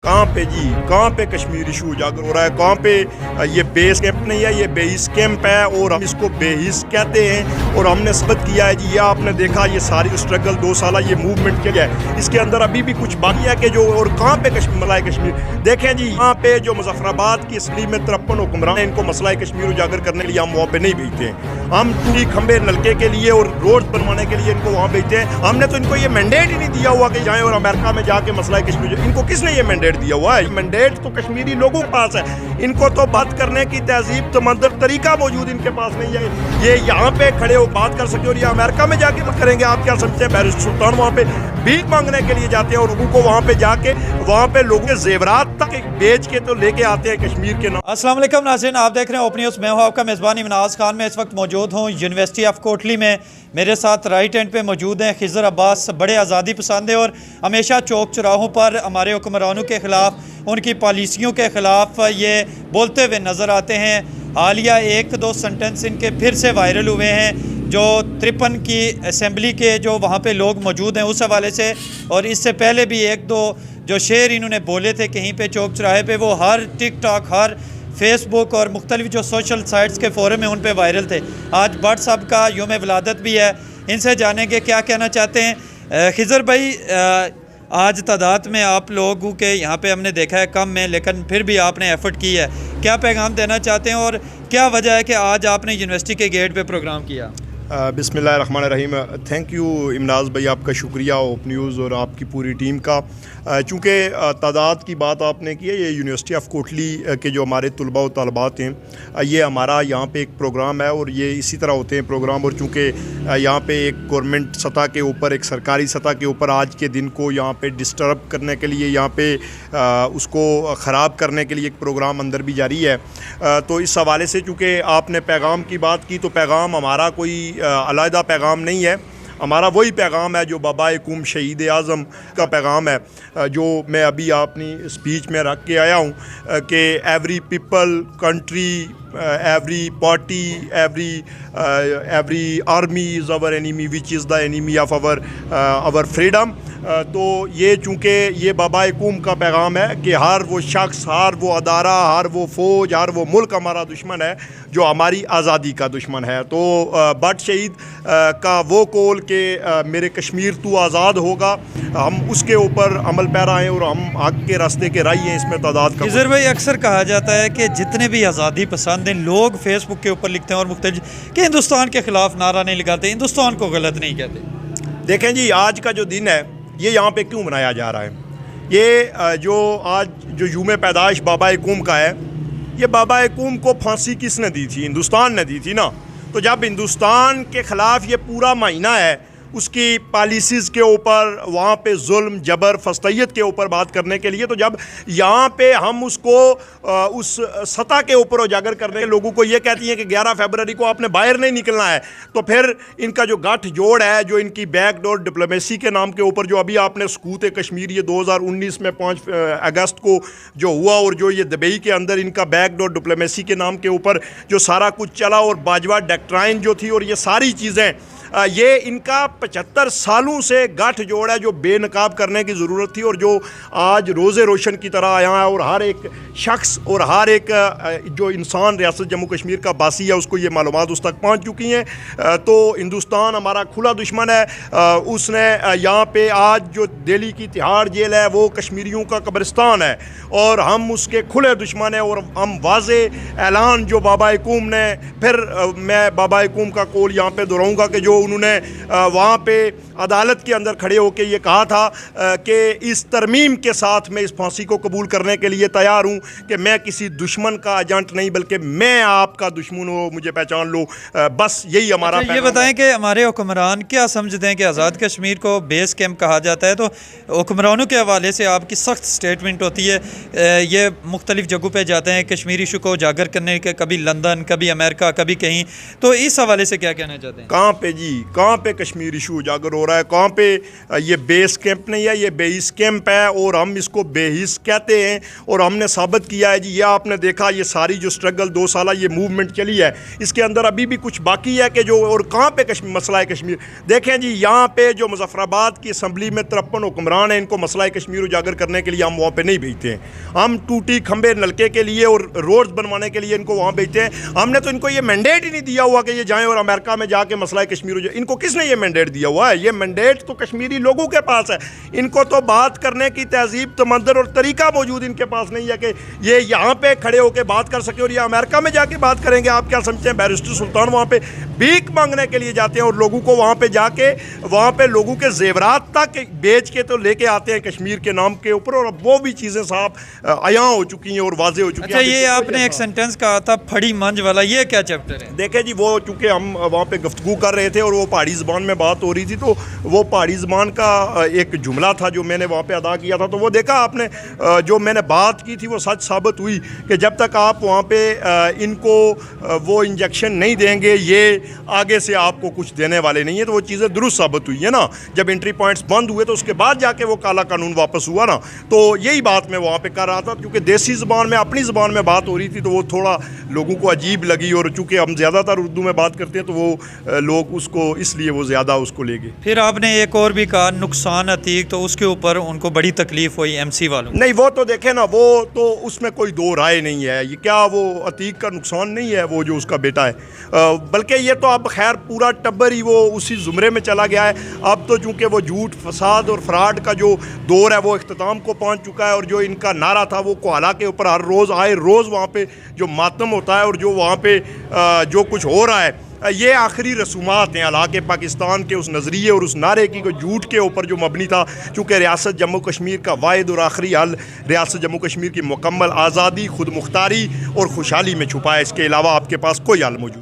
کہاں پہ جی، کہاں پہ کشمیر ایشو اجاگر ہو رہا ہے؟ کہاں پہ یہ بیس کیمپ نہیں ہے، یہ بیس کیمپ ہے اور ہم اس کو بے حس کہتے ہیں اور ہم نے ثابت کیا ہے جی۔ یہ آپ نے دیکھا یہ ساری اسٹرگل 2 سالہ یہ موومنٹ کیا ہے، اس کے اندر ابھی بھی کچھ باقی ہے کہ جو اور کہاں پہ مسئلہ کشمیر دیکھیں جی، یہاں پہ جو مظفر آباد کی اسمبلی میں 53 حکمران ہیں، ان کو مسئلہ کشمیر اجاگر کرنے کے لیے ہم وہاں پہ نہیں بھیجتے ہیں۔ ہم ٹوری کھمبے نلکے کے لیے اور روڈ بنوانے کے لیے ان کو وہاں بھیجتے ہیں۔ ہم نے تو ان کو یہ مینڈیٹ ہی نہیں دیا ہوا کہ جائیں اور امریکہ میں جا کے مسئلہ کشمیر، ان کو کس نے یہ مینڈیٹ دیا ہوا ہے؟ مینڈیٹ تو کشمیری لوگوں کے پاس ہے، ان کو تو بات کرنے کی تہذیب تمدن طریقہ موجود ان کے پاس نہیں ہے۔ یہ یہاں پہ کھڑے ہو بات کر سکتے اور یہ امریکہ میں جا کے بات کریں گے؟ آپ کیا سمجھتے ہیں بیرسٹر سلطان وہاں پہ بھیک مانگنے کے لیے جاتے ہیں اور لوگوں کو وہاں پہ جا کے وہاں پہ لوگوں کے زیورات تک بیچ کے تو لے کے آتے ہیں کشمیر کے نام۔ السلام علیکم ناظرین، آپ دیکھ رہے ہیں اوپن نیوز، میں ہوں آپ کا میزبان امناز خان۔ میں اس وقت موجود ہوں یونیورسٹی آف کوٹلی میں، میرے ساتھ رائٹ ہینڈ پہ موجود ہیں خضر عباس، بڑے آزادی پسند ہیں اور ہمیشہ چوک چوراہوں پر ہمارے حکمرانوں کے خلاف، ان کی پالیسیوں کے خلاف یہ بولتے ہوئے نظر آتے ہیں۔ حالیہ 1-2 سنٹنس ان کے پھر سے وائرل ہوئے ہیں، جو 53 کی اسمبلی کے جو وہاں پہ لوگ موجود ہیں اس حوالے سے، اور اس سے پہلے بھی 1-2 جو شعر انہوں نے بولے تھے کہیں پہ چوک چراہے پہ، وہ ہر ٹک ٹاک، ہر فیس بک اور مختلف جو سوشل سائٹس کے فورم ہیں ان پہ وائرل تھے۔ آج بٹ صاحب کا یوم ولادت بھی ہے، ان سے جانیں گے کیا کہنا چاہتے ہیں۔ خضر بھائی، آج تعداد میں آپ لوگوں کے یہاں پہ ہم نے دیکھا ہے کم ہے، لیکن پھر بھی آپ نے ایفرٹ کی ہے، کیا پیغام دینا چاہتے ہیں اور کیا وجہ ہے کہ آج آپ نے یونیورسٹی کے گیٹ پہ پروگرام کیا؟ بسم اللہ الرحمن الرحیم۔ تھینک یو امناز بھائی، آپ کا شکریہ اوپن نیوز اور آپ کی پوری ٹیم کا۔ چونکہ تعداد کی بات آپ نے کی ہے، یہ یونیورسٹی آف کوٹلی کے جو ہمارے طلباء و طالبات ہیں، یہ ہمارا یہاں پہ ایک پروگرام ہے اور یہ اسی طرح ہوتے ہیں پروگرام، اور چونکہ یہاں پہ ایک گورنمنٹ سطح کے اوپر، ایک سرکاری سطح کے اوپر آج کے دن کو یہاں پہ ڈسٹرب کرنے کے لیے، یہاں پہ اس کو خراب کرنے کے لیے ایک پروگرام اندر بھی جاری ہے۔ تو اس حوالے سے چونکہ آپ نے پیغام کی بات کی، تو پیغام ہمارا کوئی علیحدہ پیغام نہیں ہے، ہمارا وہی پیغام ہے جو بابائے قوم شہید اعظم کا پیغام ہے، جو میں ابھی اپنی اسپیچ میں رکھ کے آیا ہوں کہ every people, country, every party, every army is our enemy which is the enemy of our freedom. تو یہ چونکہ یہ بابائے قوم کا پیغام ہے کہ ہر وہ شخص، ہر وہ ادارہ، ہر وہ فوج، ہر وہ ملک ہمارا دشمن ہے جو ہماری آزادی کا دشمن ہے۔ تو بٹ شہید کا وہ قول کہ میرے کشمیر تو آزاد ہوگا، ہم اس کے اوپر عمل پیرا ہیں اور ہم حق کے راستے کے راہی ہیں، اس میں تعداد کا۔ خضر بھائی، اکثر کہا جاتا ہے کہ جتنے بھی آزادی پسند ہیں لوگ فیس بک کے اوپر لکھتے ہیں اور مختلف کہ ہندوستان کے خلاف نعرہ نہیں لگاتے، ہندوستان کو غلط نہیں کہتے۔ دیکھیں جی، آج کا جو دن ہے یہ یہاں پہ کیوں منایا جا رہا ہے؟ یہ جو آج جو یوم پیدائش بابائے قوم کا ہے، یہ بابائے قوم کو پھانسی کس نے دی تھی؟ ہندوستان نے دی تھی نا۔ تو جب ہندوستان کے خلاف یہ پورا مہینہ ہے اس کی پالیسیز کے اوپر، وہاں پہ ظلم، جبر، فسطیت کے اوپر بات کرنے کے لیے، تو جب یہاں پہ ہم اس کو اس سطح کے اوپر اجاگر کرنے کے لوگوں کو یہ کہتی ہیں کہ 11 فروری کو آپ نے باہر نہیں نکلنا ہے، تو پھر ان کا جو گٹھ جوڑ ہے، جو ان کی بیک ڈور ڈپلومیسی کے نام کے اوپر، جو ابھی آپ نے سکوت کشمیر یہ 2019 میں 5 اگست کو جو ہوا، اور جو یہ دبئی کے اندر ان کا بیک ڈور ڈپلومیسی کے نام کے اوپر جو سارا کچھ چلا، اور باجوہ ڈیکٹرائن جو تھی، اور یہ ساری چیزیں، یہ ان کا 75 سالوں سے گٹھ جوڑ ہے جو بے نقاب کرنے کی ضرورت تھی، اور جو آج روزے روشن کی طرح آیا ہے، اور ہر ایک شخص اور ہر ایک جو انسان ریاست جموں کشمیر کا باسی ہے اس کو یہ معلومات اس تک پہنچ چکی ہیں۔ تو ہندوستان ہمارا کھلا دشمن ہے، اس نے یہاں پہ آج جو دہلی کی تہاڑ جیل ہے وہ کشمیریوں کا قبرستان ہے، اور ہم اس کے کھلے دشمن ہیں، اور ہم واضح اعلان جو بابائے قوم نے، پھر میں بابائے قوم کا قول یہاں پہ دہراؤں گا کہ جو انہوں نے وہاں پہ عدالت کے اندر کھڑے ہو کے یہ کہا تھا کہ اس ترمیم کے ساتھ میں اس پھانسی کو قبول کرنے کے لیے تیار ہوں کہ میں کسی دشمن کا ایجنٹ نہیں بلکہ میں آپ کا دشمن ہوں، مجھے پہچان لو، بس یہی ہمارا۔ یہ بتائیں کہ ہمارے حکمران کیا سمجھتے ہیں کہ آزاد کشمیر کو بیس کیمپ کہا جاتا ہے؟ تو حکمرانوں کے حوالے سے آپ کی سخت سٹیٹمنٹ ہوتی ہے، یہ مختلف جگہوں پہ جاتے ہیں کشمیری ایشو کو اجاگر کرنے کے، کبھی لندن، کبھی امریکہ، کبھی کہیں، تو اس حوالے سے کیا کہنا چاہتے ہیں؟ کہاں پہ جی، جی کہاں پہ کشمیر ایشو اجاگر ہو رہا ہے, کہاں پہ یہ بیس کیمپ نہیں ہے, یہ بیس کیمپ ہے اور ہم اس کو بے حس کہتے ہیں. اور ہم نے ثابت کیا ہے جی, یہ آپ نے دیکھا یہ ساری جو اسٹرگل 2 سالہ یہ موومنٹ چلی ہے, اس کے اندر ابھی بھی کچھ باقی ہے کہ جو, اور کہاں پہ مسئلہ کشمیر دیکھیں جی, یہاں پہ جو مظفر آباد کی اسمبلی میں 53 حکمران ہیں, ان کو مسئلہ کشمیر اجاگر کرنے کے لیے ہم وہاں پہ نہیں بھیجتے ہیں. ہم ٹوٹی کھمبے نلکے کے لیے اور روڈز بنوانے کے لیے ان کو وہاں بھیجتے ہیں. ہم نے تو ان کو یہ مینڈیٹ ہی نہیں دیا ہوا کہ یہ جائیں اور امریکہ میں جا کے مسئلہ کشمیر ان کو کس نے یہ مینڈیٹ دیا ہوا ہے؟ یہ مینڈیٹ تو کشمیری لوگوں کے پاس ہے. ان کو تو بات کرنے کی تہذیب, تمدن اور طریقہ موجود ان کے پاس نہیں ہے کہ یہ یہاں پہ کھڑے ہو کے بات کر سکے, اور یہ امریکہ میں جا کے بات کریں گے. آپ کیا سمجھتے ہیں بیرسٹر سلطان وہاں پہ بھیک مانگنے کے لیے جاتے ہیں اور لوگوں کو وہاں پہ جا کے وہاں پہ لوگوں کے زیورات تک بیچ کے تو لے کے آتے ہیں کشمیر کے نام کے اوپر, اور اب وہ بھی چیزیں صاحب عیاں ہو چکی ہیں اور واضح ہو چکی ہیں. اچھا, یہ آپ نے ایک سینٹنس کہا تھا پھڑی منج والا, یہ کیا چیپٹر ہے؟ دیکھیں جی, وہ چونکہ ہم وہاں پہ گفتگو کر رہے تھے اور وہ پہاڑی زبان میں بات ہو رہی تھی, تو وہ پہاڑی زبان کا ایک جملہ تھا جو میں نے وہاں پہ ادا کیا تھا. تو وہ دیکھا آپ نے, جو میں نے بات کی تھی وہ سچ ثابت ہوئی کہ جب تک آپ وہاں پہ ان کو وہ انجیکشن نہیں دیں گے, یہ آگے سے آپ کو کچھ دینے والے نہیں ہیں. تو وہ چیزیں درست ثابت ہوئی ہیں نا, جب انٹری پوائنٹس بند ہوئے تو اس کے بعد جا کے وہ کالا قانون واپس ہوا نا. تو یہی بات میں وہاں پہ کر رہا تھا, کیونکہ دیسی زبان میں اپنی زبان میں بات ہو رہی تھی تو وہ تھوڑا لوگوں کو عجیب لگی, اور چونکہ ہم زیادہ تر اردو میں بات کرتے ہیں تو وہ لوگ اس کو اس لیے وہ زیادہ اس کو لے گئے. پھر آپ نے ایک اور بھی کہا نقصان عتیق, تو اس کے اوپر ان کو بڑی تکلیف ہوئی ایم سی والوں. نہیں, وہ تو دیکھیں نا, وہ تو اس میں کوئی دو رائے نہیں ہے. یہ کیا وہ عتیق کا نقصان نہیں ہے, وہ جو اس کا بیٹا ہے, بلکہ یہ تو اب خیر پورا ٹبر ہی وہ اسی زمرے میں چلا گیا ہے. اب تو چونکہ وہ جھوٹ فساد اور فراڈ کا جو دور ہے وہ اختتام کو پہنچ چکا ہے, اور جو ان کا نعرہ تھا وہ کوالہ کے اوپر ہر روز آئے روز وہاں پہ جو ماتم ہوتا ہے اور جو وہاں پہ جو کچھ ہو رہا ہے, یہ آخری رسومات ہیں علاقہ پاکستان کے اس نظریے اور اس نعرے کی کو جھوٹ کے اوپر جو مبنی تھا. چونکہ ریاست جموں کشمیر کا واحد اور آخری حل ریاست جموں کشمیر کی مکمل آزادی, خود مختاری اور خوشحالی میں چھپا ہے. اس کے علاوہ آپ کے پاس کوئی حل موجود